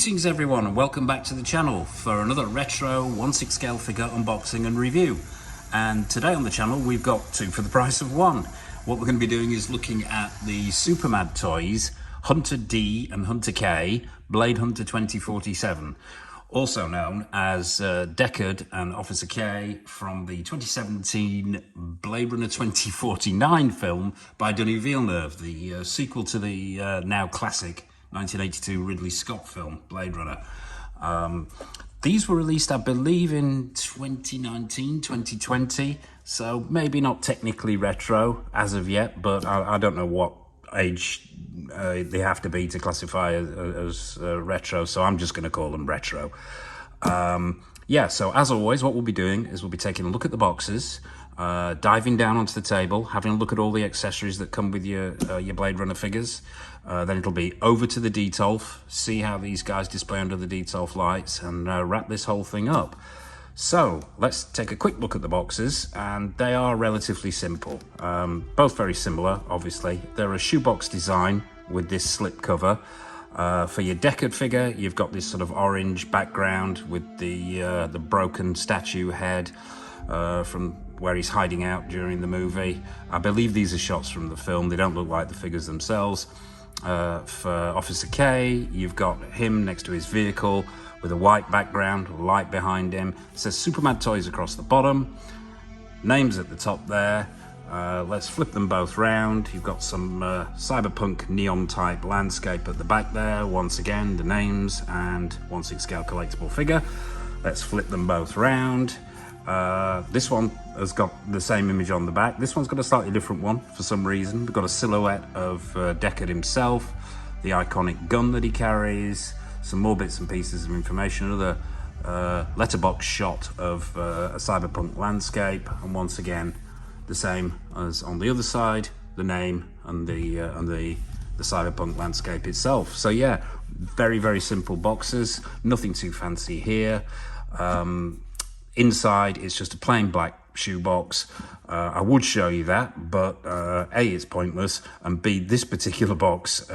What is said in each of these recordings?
Greetings everyone and welcome back to the channel for another retro 1/6 scale figure unboxing and review. And today on the channel we've got two for the price of one. What we're going to be doing is looking at the SUPERMAD Toys Hunter D and Hunter K Blade Hunter 2047, also known as DECKARD and Officer K, from the 2017 Blade Runner 2049 film by Denis Villeneuve, the sequel to the now classic 1982 Ridley Scott film, Blade Runner. These were released, I believe, in 2019, 2020, so maybe not technically retro as of yet, but I don't know what age they have to be to classify as retro, so I'm just going to call them retro. Yeah, so as always, what we'll be doing is we'll be taking a look at the boxes, diving down onto the table, having a look at all the accessories that come with your Blade Runner figures. Then it'll be over to the Detolf, see how these guys display under the Detolf lights, and wrap this whole thing up. So let's take a quick look at the boxes, and they are relatively simple. Both very similar, obviously. They're a shoebox design with this slip cover. For your DECKARD figure, you've got this sort of orange background with the broken statue head from where he's hiding out during the movie. I believe these are shots from the film. They don't look like the figures themselves. For Officer K, you've got him next to his vehicle with a white background, light behind him. It says SUPERMAD Toys across the bottom, names at the top there. Let's flip them both round. You've got some cyberpunk neon type landscape at the back there. Once again, the names and 1/6 scale collectible figure. Let's flip them both round. This one has got the same image on the back. This one's got a slightly different one for some reason. We've got a silhouette of DECKARD himself, the iconic gun that he carries, some more bits and pieces of information, another letterbox shot of a cyberpunk landscape, and once again the same as on the other side, the name and the cyberpunk landscape itself. So yeah, very simple boxes, nothing too fancy here. Inside, it's just a plain black shoebox. I would show you that, but A, it's pointless, and B, this particular box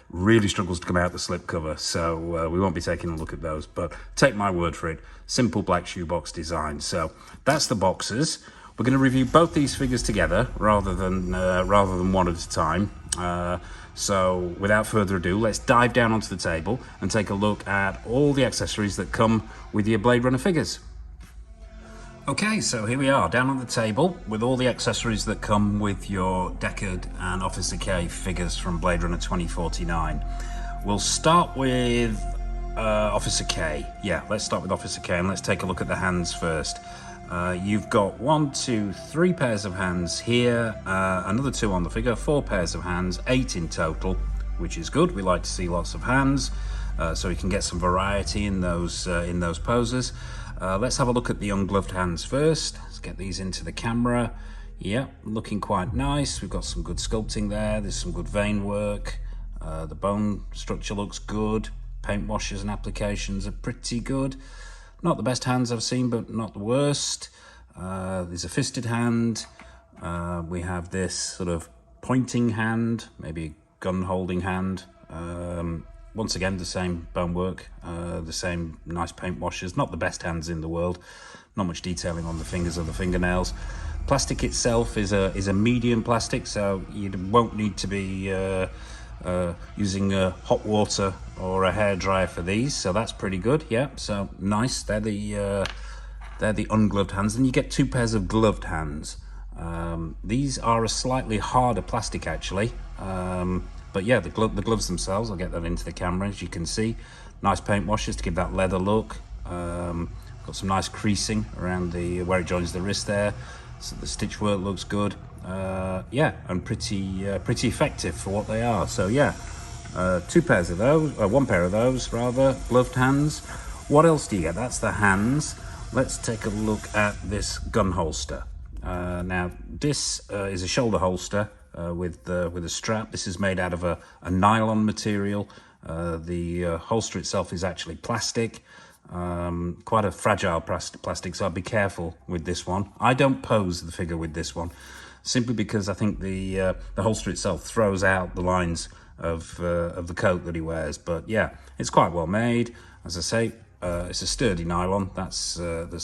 really struggles to come out the slipcover, so we won't be taking a look at those, but take my word for it, simple black shoebox design. So that's the boxes. We're going to review both these figures together rather than one at a time. So without further ado, let's dive down onto the table and take a look at all the accessories that come with your Blade Runner figures. Okay, so here we are, down on the table with all the accessories that come with your DECKARD and Officer K figures from Blade Runner 2049. We'll start with Officer K. Yeah, let's start with Officer K and let's take a look at the hands first. You've got 1, 2, 3 pairs of hands here, another 2 on the figure, 4 pairs of hands, 8 in total, which is good. We like to see lots of hands, so you can get some variety in those poses. Let's have a look at the ungloved hands first. Let's get these into the camera. Yeah, looking quite nice. We've got some good sculpting there. There's some good vein work. The bone structure looks good. Paint washes and applications are pretty good. Not the best hands I've seen, but not the worst. There's a fisted hand. We have this sort of pointing hand, maybe a gun holding hand. Once again, the same bone work, the same nice paint washes. Not the best hands in the world. Not much detailing on the fingers or the fingernails. Plastic itself is a medium plastic, so you won't need to be using hot water or a hairdryer for these. So that's pretty good. Yeah, so nice. They're the ungloved hands. And you get 2 pairs of gloved hands. These are a slightly harder plastic actually. But yeah, the gloves themselves, I'll get that into the camera, as you can see. Nice paint washes to give that leather look. Got some nice creasing around where it joins the wrist there. So the stitch work looks good. Yeah, and pretty effective for what they are. So yeah, 2 pairs of those, 1 pair of those rather, gloved hands. What else do you get? That's the hands. Let's take a look at this gun holster. Now this is a shoulder holster. With a strap. This is made out of a nylon material. The holster itself is actually plastic, quite a fragile plastic, so I'd be careful with this one. I don't pose the figure with this one, simply because I think the holster itself throws out the lines of the coat that he wears. But yeah, it's quite well made. As I say, it's a sturdy nylon. That's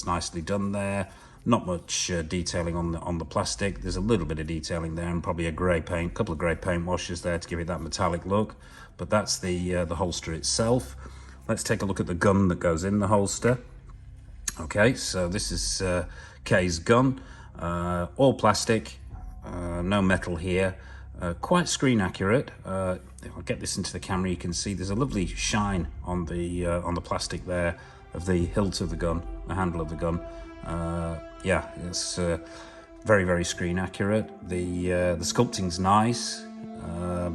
nicely done there. Not much detailing on the plastic. There's a little bit of detailing there, and probably a grey paint, couple of grey paint washes there to give it that metallic look. But that's the holster itself. Let's take a look at the gun that goes in the holster. Okay, so this is K's gun, all plastic, no metal here, quite screen accurate. If I get this into the camera, you can see there's a lovely shine on the plastic there of the hilt of the gun, the handle of the gun. Yeah, it's very, very screen accurate. The sculpting's nice.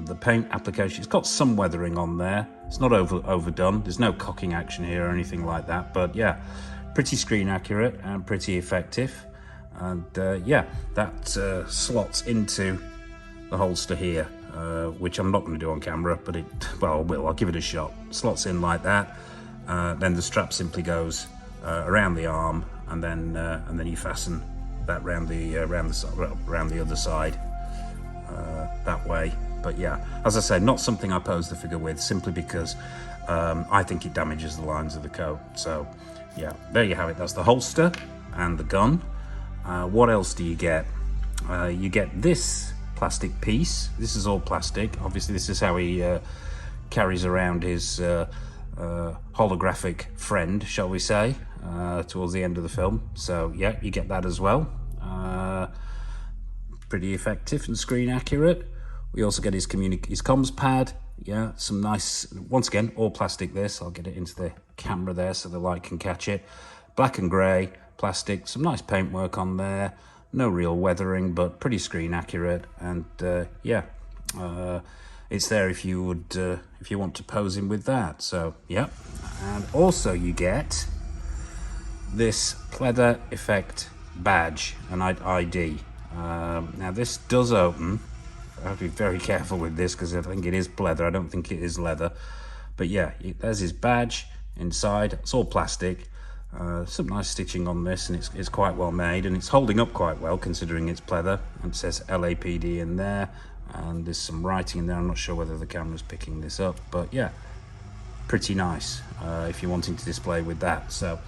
The paint application, it's got some weathering on there. It's not overdone. There's no cocking action here or anything like that. But yeah, pretty screen accurate and pretty effective. And yeah, that slots into the holster here, which I'm not going to do on camera, but I'll give it a shot. Slots in like that. Then the strap simply goes around the arm, and then you fasten that around the other side that way. But yeah, as I say, not something I pose the figure with, simply because I think it damages the lines of the coat. So yeah, there you have it. That's the holster and the gun. What else do you get? You get this plastic piece. This is all plastic. Obviously, this is how he carries around his holographic friend, shall we say, towards the end of the film. So yeah, you get that as well. Pretty effective and screen accurate. We also get his comms pad. Yeah, some nice, once again, all plastic this. I'll get it into the camera there so the light can catch it. Black and grey plastic, some nice paintwork on there. No real weathering, but pretty screen accurate. And yeah, it's there if you want to pose him with that. So yeah, and also you get this pleather effect badge, an ID. Now this does open. I have to be very careful with this because I think it is pleather. I don't think it is leather. But yeah, there's his badge inside. It's all plastic. Some nice stitching on this, and it's quite well made, and it's holding up quite well considering it's pleather. And it says LAPD in there, and there's some writing in there. I'm not sure whether the camera's picking this up, but yeah, pretty nice if you're wanting to display with that. So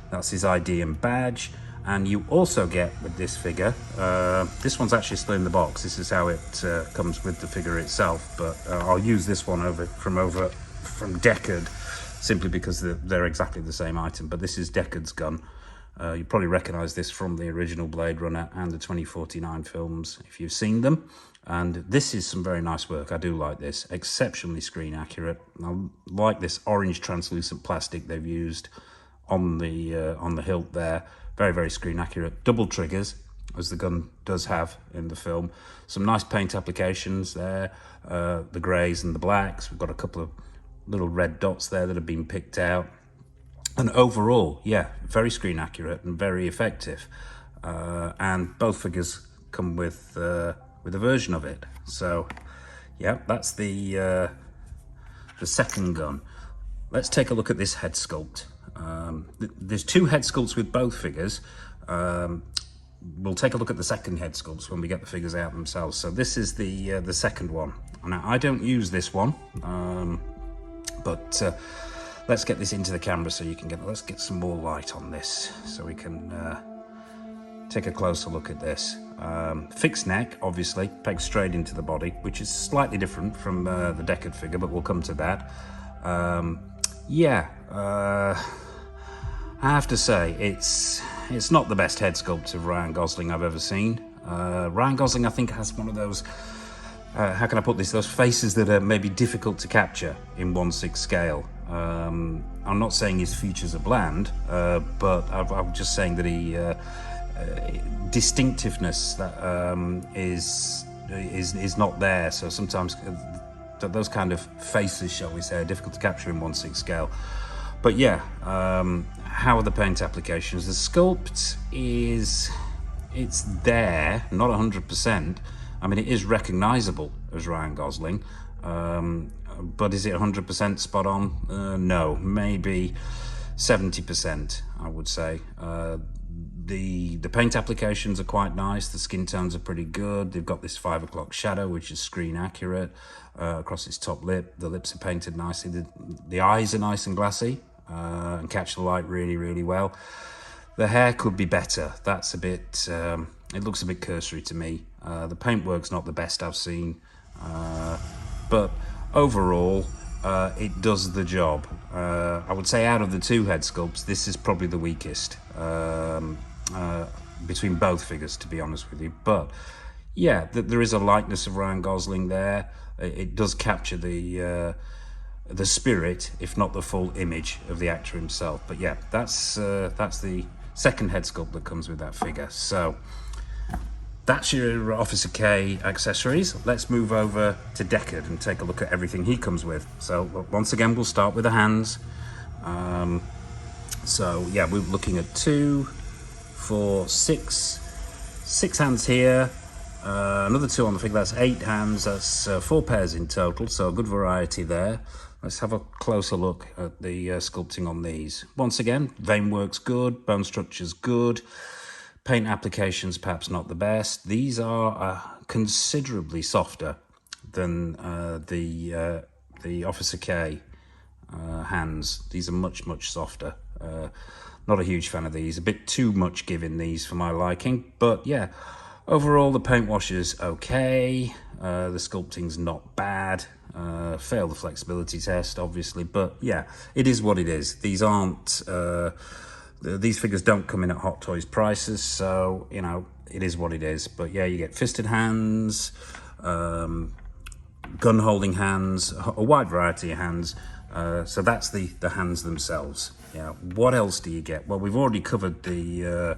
that's his ID and badge. And you also get with this figure, this one's actually still in the box. This is how it comes with the figure itself, but I'll use this one from Deckard, simply because they're exactly the same item. But this is Deckard's gun. You probably recognize this from the original Blade Runner and the 2049 films if you've seen them. And this is some very nice work. I do like this. Exceptionally screen accurate. I like this orange translucent plastic they've used on the hilt there. Very, very screen accurate. Double triggers, as the gun does have in the film. Some nice paint applications there, the greys and the blacks. We've got a couple of little red dots there that have been picked out. And overall, yeah, very screen accurate and very effective. And both figures come with a version of it. So yeah, that's the second gun. Let's take a look at this head sculpt. There's two head sculpts with both figures. We'll take a look at the second head sculpts when we get the figures out themselves. So this is the second one. Now I don't use this one, but let's get this into the camera so you can let's get some more light on this so we can take a closer look at this. Fixed neck, obviously, pegged straight into the body, which is slightly different from the Deckard figure, but we'll come to that. Yeah, I have to say, it's not the best head sculpt of Ryan Gosling I've ever seen. Ryan Gosling, I think, has one of those, how can I put this, those faces that are maybe difficult to capture in 1/6 scale. I'm not saying his features are bland, but I'm just saying that he, distinctiveness that is not there. So sometimes those kind of faces, shall we say, are difficult to capture in 1/6 scale. But yeah, how are the paint applications? The sculpt it's there, not 100%. I mean, it is recognizable as Ryan Gosling, but is it 100% spot on? No, maybe 70%, I would say. The paint applications are quite nice. The skin tones are pretty good. They've got this 5 o'clock shadow, which is screen accurate across its top lip. The lips are painted nicely. The eyes are nice and glassy and catch the light really, really well. The hair could be better. That's a bit, it looks a bit cursory to me. The paintwork's not the best I've seen, but overall, it does the job. I would say out of the two head sculpts, this is probably the weakest between both figures, to be honest with you. But yeah, there is a likeness of Ryan Gosling there. It does capture the spirit, if not the full image, of the actor himself. But yeah, that's the second head sculpt that comes with that figure. So that's your Officer K accessories. Let's move over to Deckard and take a look at everything he comes with. So once again, we'll start with the hands. So yeah, we're looking at 2, 4, 6 hands here. Another 2 on the figure. That's 8 hands. That's 4 pairs in total. So a good variety there. Let's have a closer look at the sculpting on these. Once again, vein work's good, bone structure's good. Paint applications perhaps not the best. These are considerably softer than the Officer K hands. These are much, much softer. Not a huge fan of these. A bit too much give in these for my liking. But yeah, overall the paint wash is okay. The sculpting's not bad. Failed the flexibility test, obviously. But yeah, it is what it is. These aren't... These figures don't come in at Hot Toys prices, so, you know, it is what it is. But yeah, you get fisted hands, gun-holding hands, a wide variety of hands. So that's the hands themselves. Yeah. What else do you get? Well, we've already covered the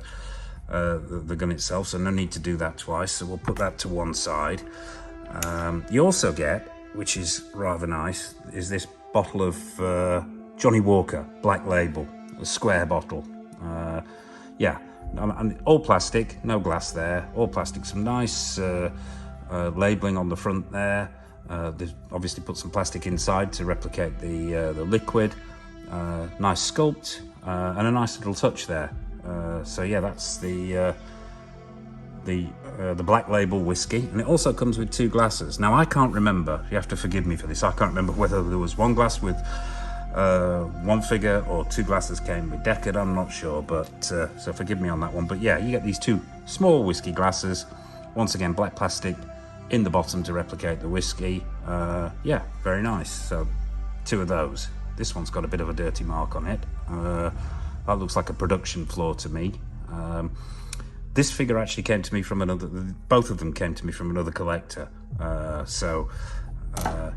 gun itself, so no need to do that twice. So we'll put that to one side. You also get, which is rather nice, is this bottle of Johnny Walker Black Label, a square bottle. Yeah, and all plastic, no glass there, all plastic. Some nice labelling on the front there. They've obviously put some plastic inside to replicate the liquid. Nice sculpt and a nice little touch there. So yeah, that's the Black Label whiskey, and it also comes with 2 glasses. Now I can't remember. You have to forgive me for this. I can't remember whether there was 1 glass with one figure or 2 glasses came with Deckard. I'm not sure, but so forgive me on that one. But yeah, you get these 2 small whiskey glasses. Once again, black plastic in the bottom to replicate the whiskey. Yeah, very nice. So 2 of those. This one's got a bit of a dirty mark on it. That looks like a production flaw to me. This figure actually came to me from another. Both of them came to me from another collector.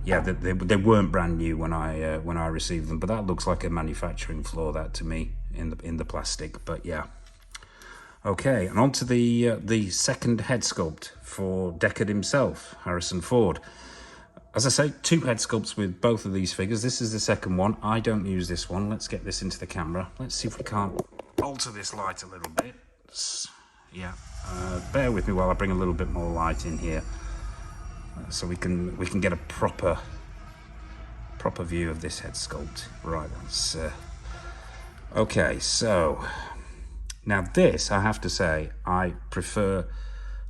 Yeah, they weren't brand new when I received them, but that looks like a manufacturing flaw, that to me, in the plastic. But yeah, okay, and on to the second head sculpt for Deckard himself, Harrison Ford. As I say, 2 head sculpts with both of these figures. This is the second one. I don't use this one. Let's get this into the camera. Let's see if we can't alter this light a little bit. Yeah, bear with me while I bring a little bit more light in here. So we can get a proper view of this head sculpt. Right, that's okay. So now this, I have to say, I prefer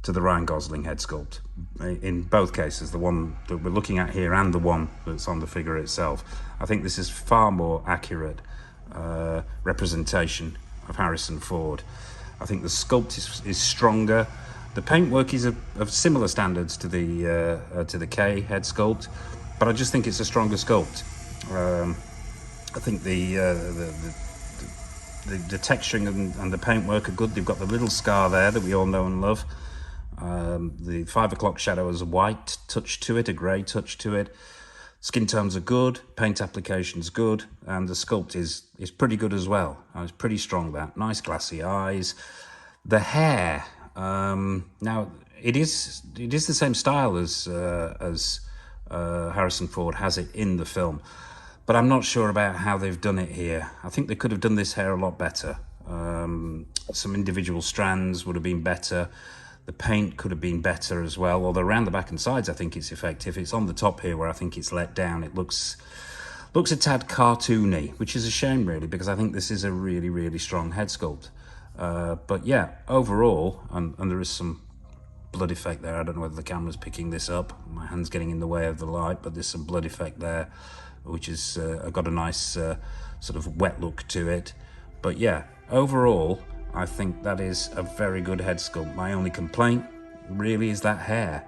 to the Ryan Gosling head sculpt in both cases. The one that we're looking at here and the one that's on the figure itself. I think this is far more accurate representation of Harrison Ford. I think the sculpt is stronger. The paintwork is of similar standards to the K head sculpt, but I just think it's a stronger sculpt. I think the texturing and the paintwork are good. They've got the little scar there that we all know and love. The 5 o'clock shadow has a white touch to it, a grey touch to it. Skin tones are good, paint application's good, and the sculpt is pretty good as well. It's pretty strong, that. Nice glassy eyes. The hair, now it is the same style as Harrison Ford has it in the film, but I'm not sure about how they've done it here. I think they could have done this hair a lot better. Some individual strands would have been better. The paint could have been better as well, although around the back and sides I think it's effective. It's on the top here where I think it's let down. It looks a tad cartoony, which is a shame really, because I think this is a really, really strong head sculpt. But yeah, overall, and there is some blood effect there. I don't know whether the camera's picking this up. My hand's getting in the way of the light, but there's some blood effect there, which is got a nice sort of wet look to it. But yeah, overall, I think that is a very good head sculpt. My only complaint really is that hair.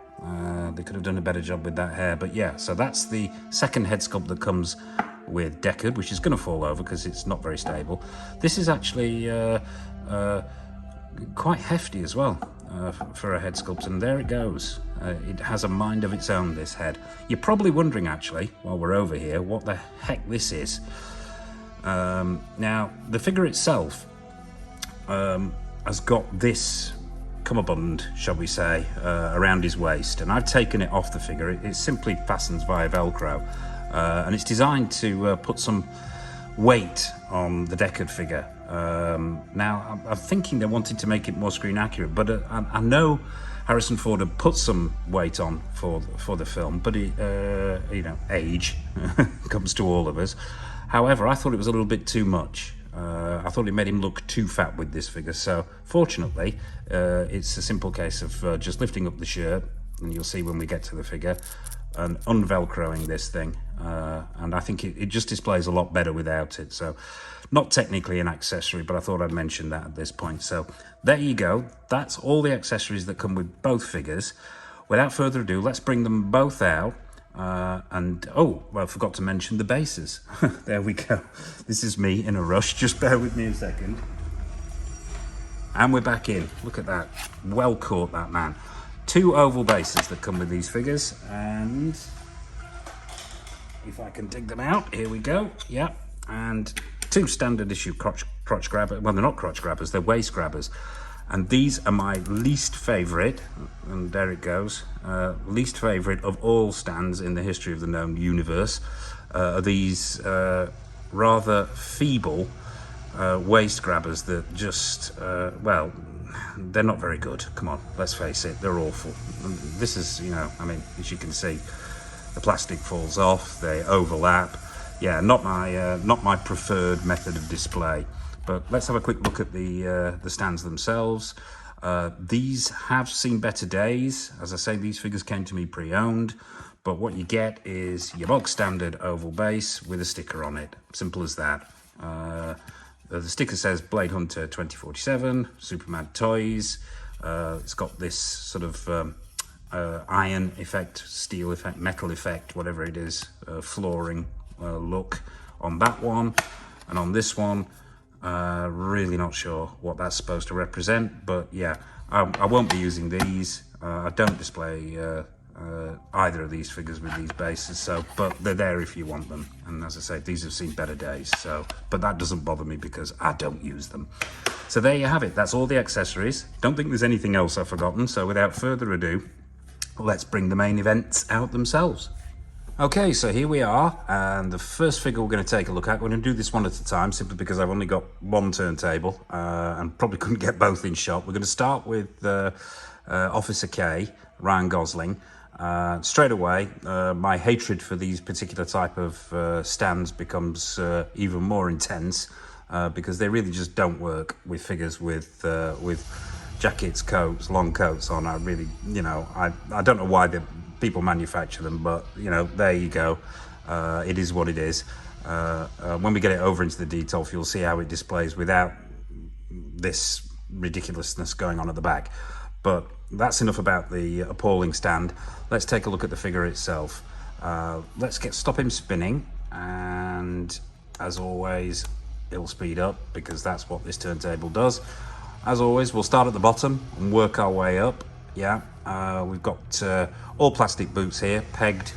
They could have done a better job with that hair. But yeah, so that's the second head sculpt that comes with Deckard, which is going to fall over because it's not very stable. This is actually quite hefty as well for a head sculpt, and there it goes. It has a mind of its own, this head. You're probably wondering, actually, while we're over here, what the heck this is. Now, the figure itself has got this cummerbund, shall we say, around his waist, and I've taken it off the figure. It simply fastens via Velcro, and it's designed to put some weight on the Deckard figure. Now, I'm thinking they wanted to make it more screen accurate, but I know Harrison Ford had put some weight on for the film, but it, you know, age comes to all of us. However, I thought it was a little bit too much. I thought it made him look too fat with this figure. So fortunately, it's a simple case of just lifting up the shirt, and you'll see when we get to the figure, and unvelcroing this thing. And I think it just displays a lot better without it. So not technically an accessory, but I thought I'd mention that at this point. So there you go. That's all the accessories that come with both figures. Without further ado, let's bring them both out. And oh, well, I forgot to mention the bases. There we go. This is me in a rush. Just bear with me a second. And we're back in. Look at that. Well caught, that man. 2 oval bases that come with these figures, and if I can dig them out, here we go. Yep. And 2 standard issue crotch grabbers. Well, they're not crotch grabbers, they're waist grabbers. And these are my least favourite, and there it goes, least favourite of all stands in the history of the known universe. Are these rather feeble waist grabbers that just, well, they're not very good. Come on, let's face it, they're awful. This is, you know, I mean, as you can see, the plastic falls off, they overlap. Yeah, not my preferred method of display. But let's have a quick look at the stands themselves. These have seen better days. As I say, these figures came to me pre-owned, but what you get is your bog standard oval base with a sticker on it. Simple as that. The sticker says Blade Hunter 2047, SUPERMAD Toys. It's got this sort of iron effect, steel effect, metal effect, whatever it is, flooring look on that one. And on this one, really not sure what that's supposed to represent, but yeah, I won't be using these. I don't display either of these figures with these bases, so, but they're there if you want them. And as I say, these have seen better days, so, but that doesn't bother me because I don't use them. So there you have it. That's all the accessories. Don't think there's anything else I've forgotten. So without further ado, let's bring the main events out themselves. Okay, so here we are, and the first figure we're going to take a look at, we're going to do this one at a time, simply because I've only got one turntable, and probably couldn't get both in shot. We're going to start with Officer K, Ryan Gosling. Straight away, my hatred for these particular type of stands becomes even more intense, because they really just don't work with figures with jackets, coats, long coats on. I really, you know, I don't know why people manufacture them, but you know, there you go. It is what it is. When we get it over into the detail, you'll see how it displays without this ridiculousness going on at the back. But that's enough about the appalling stand. Let's take a look at the figure itself. Let's stop him spinning, and as always, it'll speed up because that's what this turntable does. As always, we'll start at the bottom and work our way up. Yeah, we've got all plastic boots here, pegged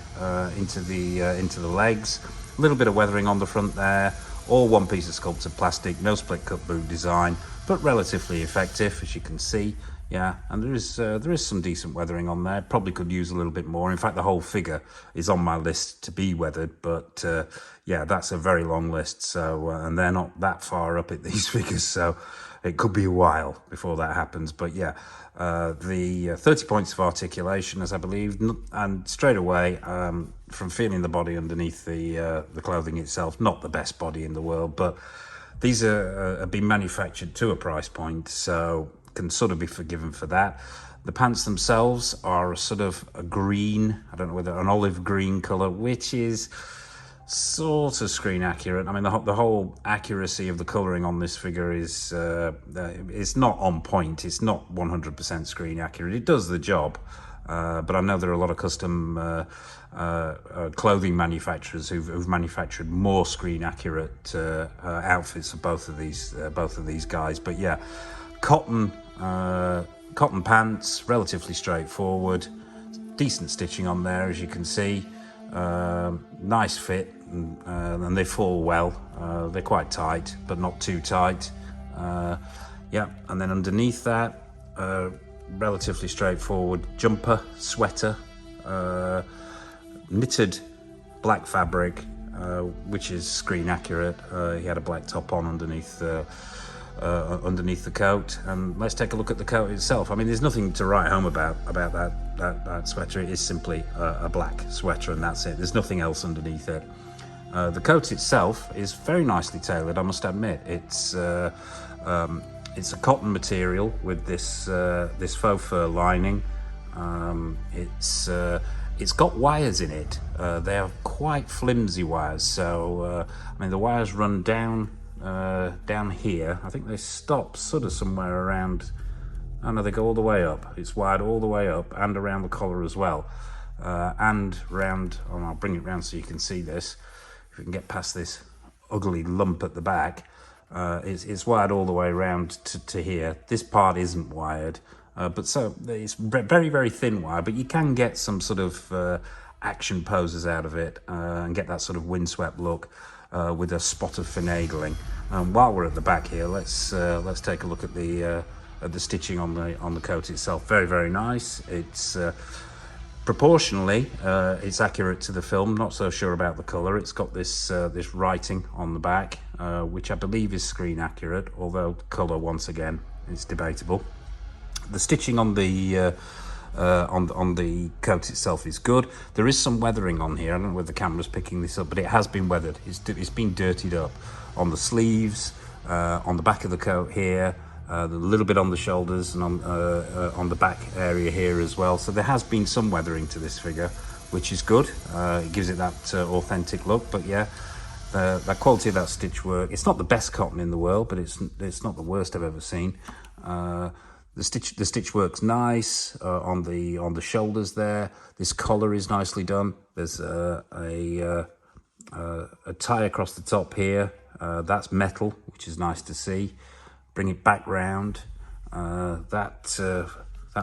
into the legs. A little bit of weathering on the front there. All one piece of sculpted plastic, no split cut boot design, but relatively effective, as you can see. Yeah, and there is some decent weathering on there. Probably could use a little bit more. In fact, the whole figure is on my list to be weathered, but yeah, that's a very long list. So, and they're not that far up at these figures, so it could be a while before that happens. But yeah, the 30 points of articulation, as I believe, and straight away, from feeling the body underneath the clothing itself, not the best body in the world, but These have been manufactured to a price point, so can sort of be forgiven for that. The pants themselves are a sort of a green, I don't know whether an olive green colour, which is sort of screen accurate. I mean, the whole accuracy of the colouring on this figure is it's not on point. It's not 100% screen accurate. It does the job, but I know there are a lot of custom clothing manufacturers who've manufactured more screen accurate outfits of both of these guys. But yeah, cotton pants, relatively straightforward, decent stitching on there, as you can see. Nice fit, and they fall well. They're quite tight, but not too tight. Yeah, and then underneath that, relatively straightforward jumper, sweater, knitted black fabric, which is screen accurate. He had a black top on underneath the coat. And let's take a look at the coat itself. I mean, there's nothing to write home about that sweater. It is simply a black sweater, and that's it. There's nothing else underneath it. The coat itself is very nicely tailored, I must admit. It's a cotton material with this faux fur lining. It's got wires in it. They are quite flimsy wires, so I mean, the wires run down here. I think they stop sort of somewhere around, oh no, they go all the way up. It's wired all the way up and around the collar as well, and round, oh, I'll bring it round so you can see this, if we can get past this ugly lump at the back. It's wired all the way around to here. This part isn't wired, but so it's very, very thin wire, but you can get some sort of action poses out of it, and get that sort of windswept look with a spot of finagling. While we're at the back here, let's take a look at the stitching on the coat itself. Very, very nice. It's proportionally it's accurate to the film. Not so sure about the colour. It's got this writing on the back, which I believe is screen accurate, although the colour, once again, is debatable. The stitching on the coat itself is good. There is some weathering on here. I don't know whether the camera's picking this up, but it has been weathered. It's been dirtied up on the sleeves, on the back of the coat here, a little bit on the shoulders, and on the back area here as well. So there has been some weathering to this figure, which is good. It gives it that authentic look. But yeah, the quality of that stitch work, it's not the best cotton in the world, but it's not the worst I've ever seen. The stitch work's nice on the shoulders there. This collar is nicely done. There's a tie across the top here. That's metal, which is nice to see. Bring it back round. That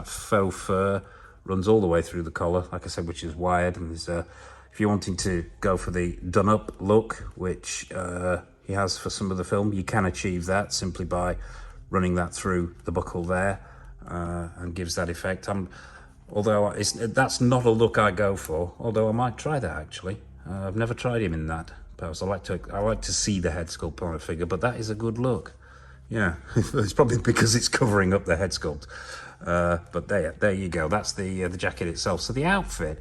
faux fur runs all the way through the collar, like I said, which is wired. And there's if you're wanting to go for the done-up look, which he has for some of the film, you can achieve that simply by running that through the buckle there, and gives that effect. Although that's not a look I go for, although I might try that actually. I've never tried him in that pose. I like to see the head sculpt on a figure, but that is a good look. Yeah, it's probably because it's covering up the head sculpt. But there you go. That's the jacket itself. So the outfit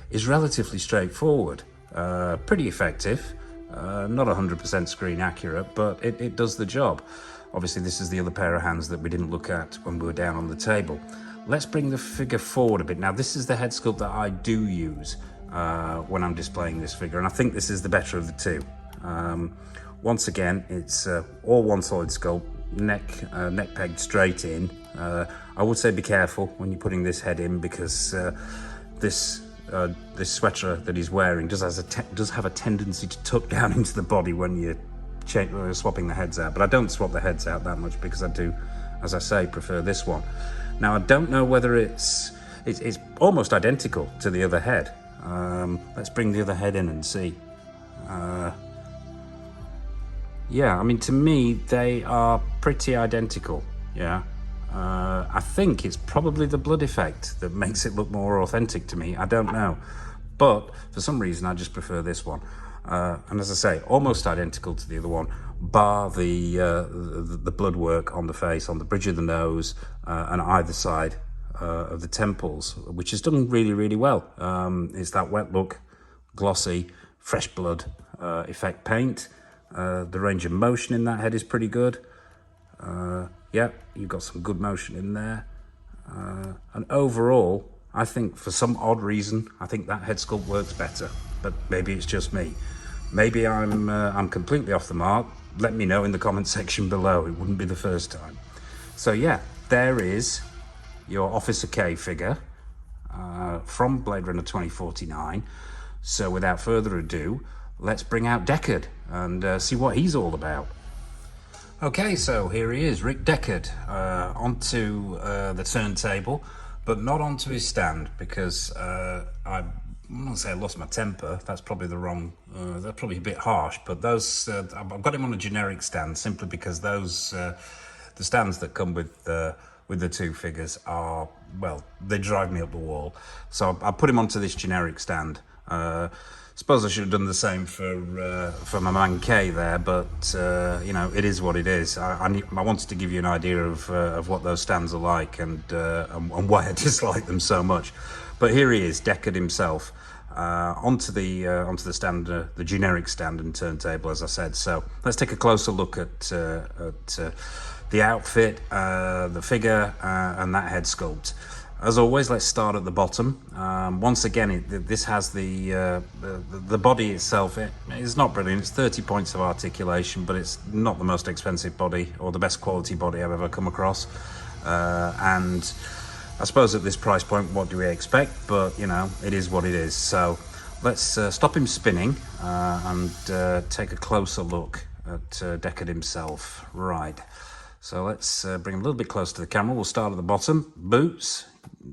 is relatively straightforward, pretty effective. Not 100% screen accurate, but it does the job. Obviously, this is the other pair of hands that we didn't look at when we were down on the table. Let's bring the figure forward a bit. Now, this is the head sculpt that I do use when I'm displaying this figure, and I think this is the better of the two. Once again, it's all one solid sculpt, neck pegged straight in. I would say be careful when you're putting this head in, because this sweater that he's wearing does have a tendency to tuck down into the body when you're swapping the heads out. But I don't swap the heads out that much, because I do, as I say, prefer this one. Now, I don't know whether it's almost identical to the other head. Let's bring the other head in and see. Yeah, I mean, to me, they are pretty identical, yeah. I think it's probably the blood effect that makes it look more authentic to me. I don't know. But for some reason, I just prefer this one. And as I say, almost identical to the other one, bar the blood work on the face, on the bridge of the nose, and either side of the temples, which is done really, really well. It's that wet look, glossy, fresh blood effect paint. The range of motion in that head is pretty good. Yeah, you've got some good motion in there. And overall, I think for some odd reason, I think that head sculpt works better. But maybe it's just me. Maybe I'm completely off the mark. Let me know in the comment section below. It wouldn't be the first time. So yeah, there is your Officer K figure from Blade Runner 2049. So without further ado, let's bring out Deckard and see what he's all about. Okay, so here he is, Rick Deckard, onto the turntable, but not onto his stand, because I'm not gonna say I lost my temper. That's probably the wrong. That's probably a bit harsh. But those, I've got him on a generic stand simply because those, the stands that come with the two figures are, well, they drive me up the wall. So I put him onto this generic stand. Suppose I should have done the same for my man K there, but you know, it is what it is. I wanted to give you an idea of what those stands are like and why I dislike them so much. But here he is, Deckard himself, onto the stand, the generic stand and turntable, as I said. So let's take a closer look at the outfit, the figure, and that head sculpt. As always, let's start at the bottom. Once again, this has the body itself. It is not brilliant. It's 30 points of articulation, but it's not the most expensive body or the best quality body I've ever come across. And I suppose at this price point, what do we expect? But, you know, it is what it is. So let's stop him spinning and take a closer look at Deckard himself. Right. So let's bring him a little bit closer to the camera. We'll start at the bottom. Boots,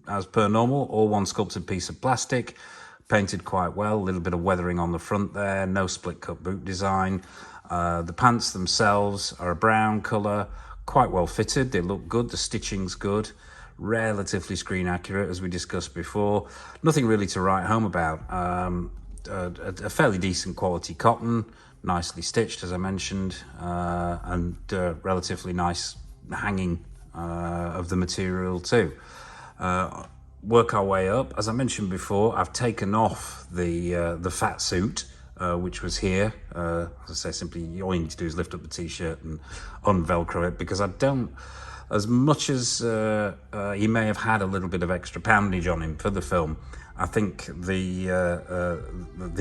as per normal, all one sculpted piece of plastic, painted quite well. A little bit of weathering on the front there. No split cut boot design. The pants themselves are a brown colour, quite well fitted. They look good. The stitching's good. Relatively screen accurate, as we discussed before. Nothing really to write home about. A fairly decent quality cotton, nicely stitched, as I mentioned, and relatively nice hanging of the material too. Work our way up. As I mentioned before, I've taken off the fat suit, which was here. As I say, simply all you need to do is lift up the t-shirt and unvelcro it, because I don't, as much as he may have had a little bit of extra poundage on him for the film, I think the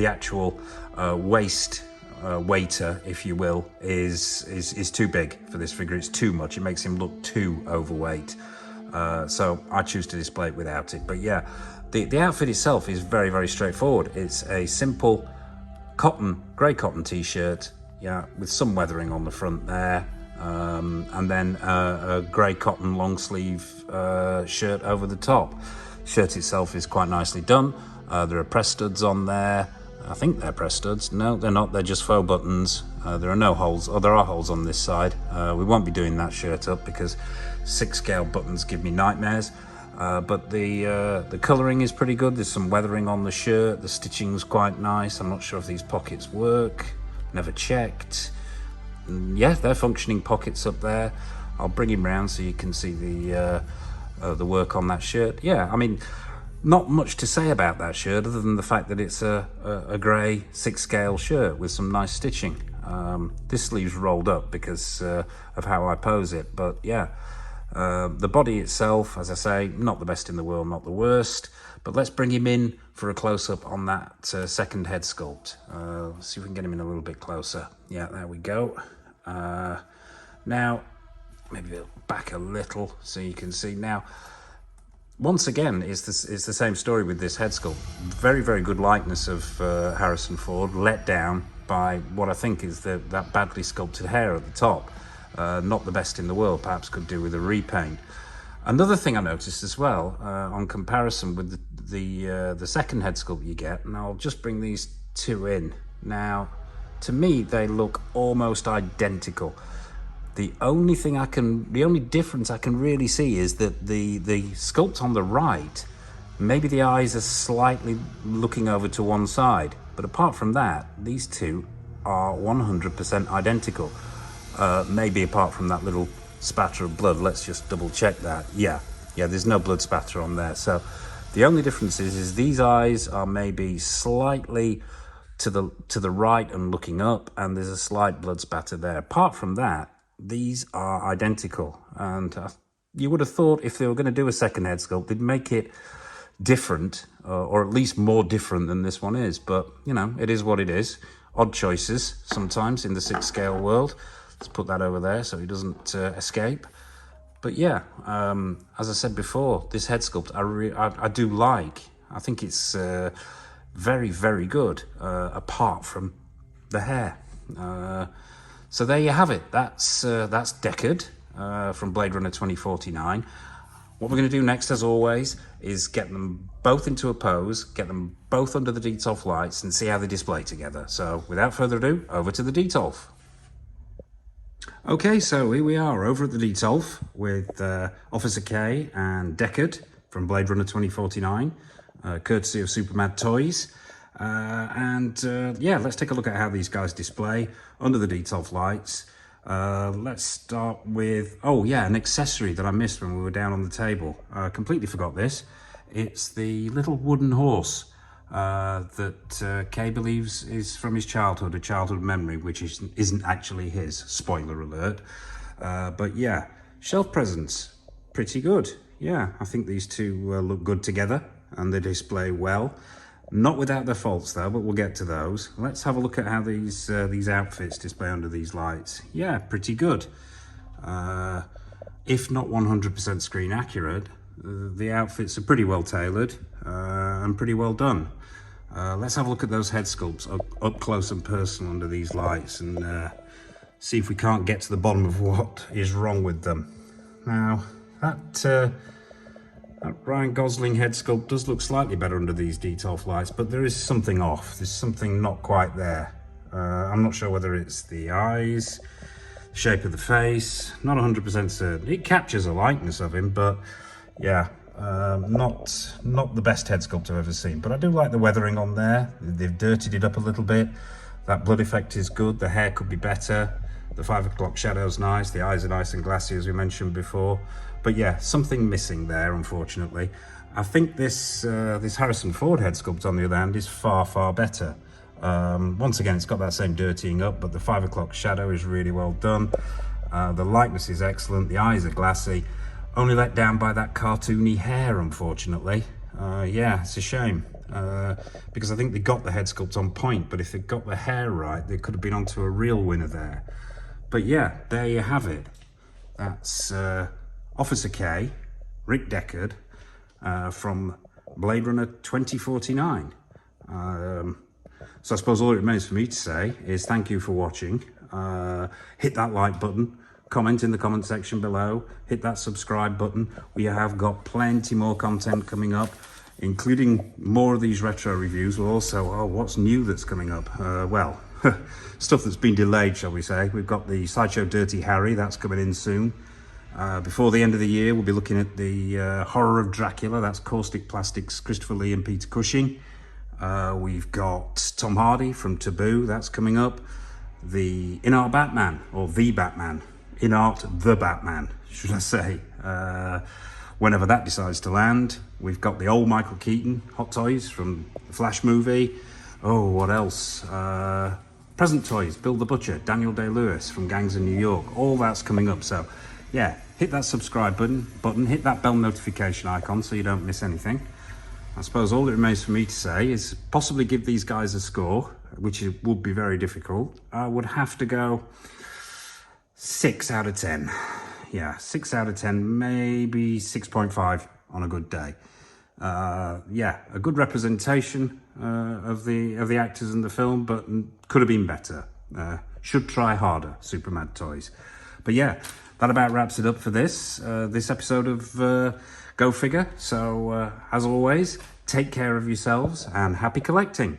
actual waist waiter, if you will, is too big for this figure. It's too much. It makes him look too overweight. So I choose to display it without it. But yeah, the outfit itself is very, very straightforward. It's a simple grey cotton t-shirt, yeah, with some weathering on the front there. And then a grey cotton long sleeve shirt over the top. Shirt itself is quite nicely done. There are press studs on there. I think they're press studs. No, they're not. They're just faux buttons. There are no holes. Oh, there are holes on this side. We won't be doing that shirt up because 6 scale buttons give me nightmares. But the colouring is pretty good. There's some weathering on the shirt. The stitching's quite nice. I'm not sure if these pockets work. Never checked. Yeah, they're functioning pockets up there. I'll bring him round so you can see the work on that shirt. Yeah, I mean, not much to say about that shirt other than the fact that it's a grey 6 scale shirt with some nice stitching. This sleeve's rolled up because of how I pose it, but yeah, the body itself, as I say, not the best in the world, not the worst. But let's bring him in for a close-up on that second head sculpt. Let's see if we can get him in a little bit closer. Yeah, there we go. Now, maybe back a little so you can see. Now, once again, it's the same story with this head sculpt. Very, very good likeness of Harrison Ford, let down by what I think is that badly sculpted hair at the top. Not the best in the world, perhaps could do with a repaint. Another thing I noticed as well, on comparison with the second head sculpt you get, and I'll just bring these two in. Now, to me, they look almost identical. The only difference I can really see is that the sculpt on the right, maybe the eyes are slightly looking over to one side, but apart from that, these two are 100% identical. Maybe apart from that little spatter of blood. Let's just double check that. Yeah, there's no blood spatter on there. So the only difference is these eyes are maybe slightly to the right and looking up, and there's a slight blood spatter there. Apart from that, these are identical, and you would have thought if they were going to do a second head sculpt, they'd make it different, or at least more different than this one is. But, you know, it is what it is. Odd choices sometimes in the 6 scale world. Let's put that over there so he doesn't escape. But yeah, as I said before, this head sculpt I do like. I think it's very, very good, apart from the hair. So there you have it. That's Deckard from Blade Runner 2049. What we're going to do next, as always, is get them both into a pose, get them both under the Detolf lights, and see how they display together. So without further ado, over to the Detolf. Okay, so here we are over at the Detolf with Officer K and Deckard from Blade Runner 2049, courtesy of SUPERMAD Toys. Yeah, let's take a look at how these guys display under the Detolf lights. Let's start with, oh yeah, an accessory that I missed when we were down on the table. Completely forgot this. It's the little wooden horse that Kay believes is from his childhood, a childhood memory, which isn't actually his, spoiler alert. But yeah, shelf presence, pretty good. Yeah, I think these two look good together and they display well. Not without their faults though, but we'll get to those. Let's have a look at how these outfits display under these lights. Yeah, pretty good. If not 100% screen accurate, the outfits are pretty well tailored and pretty well done. Let's have a look at those head sculpts up close and personal under these lights, and see if we can't get to the bottom of what is wrong with them. Now, that Ryan Gosling head sculpt does look slightly better under these Detolf lights, but there is something off. There's something not quite there. I'm not sure whether it's the eyes, the shape of the face, not 100% certain. It captures a likeness of him, but yeah, not the best head sculpt I've ever seen. But I do like the weathering on there. They've dirtied it up a little bit. That blood effect is good. The hair could be better. The 5 o'clock shadow's nice. The eyes are nice and glassy, as we mentioned before. But yeah, something missing there, unfortunately. I think this Harrison Ford head sculpt, on the other hand, is far, far better. Once again, it's got that same dirtying up, but the 5 o'clock shadow is really well done. The likeness is excellent. The eyes are glassy. Only let down by that cartoony hair, unfortunately. Yeah, it's a shame. Because I think they got the head sculpt on point, but if they got the hair right, they could have been onto a real winner there. But yeah, there you have it. That's Officer K, Rick Deckard, from Blade Runner 2049. So I suppose all it remains for me to say is thank you for watching. Hit that like button, comment in the comment section below, hit that subscribe button. We have got plenty more content coming up, including more of these retro reviews. We'll also, oh, what's new that's coming up? Well, stuff that's been delayed, shall we say. We've got the Sideshow Dirty Harry, that's coming in soon. Before the end of the year, we'll be looking at the Horror of Dracula. That's Caustic Plastics, Christopher Lee and Peter Cushing. We've got Tom Hardy from Taboo. That's coming up. The In Art Batman, or The Batman. In Art The Batman, should I say. Whenever that decides to land. We've got the old Michael Keaton Hot Toys from the Flash movie. Oh, what else? Present Toys, Bill the Butcher, Daniel Day-Lewis from Gangs of New York. All that's coming up. So yeah, hit that subscribe button, hit that bell notification icon so you don't miss anything. I suppose all that remains for me to say is possibly give these guys a score, which would be very difficult. I would have to go 6 out of 10. Yeah, 6 out of 10, maybe 6.5 on a good day. Yeah, a good representation of the actors in the film, but could have been better. Should try harder, SUPERMAD Toys. But yeah, that about wraps it up for this episode of Go Figure. So as always, take care of yourselves and happy collecting.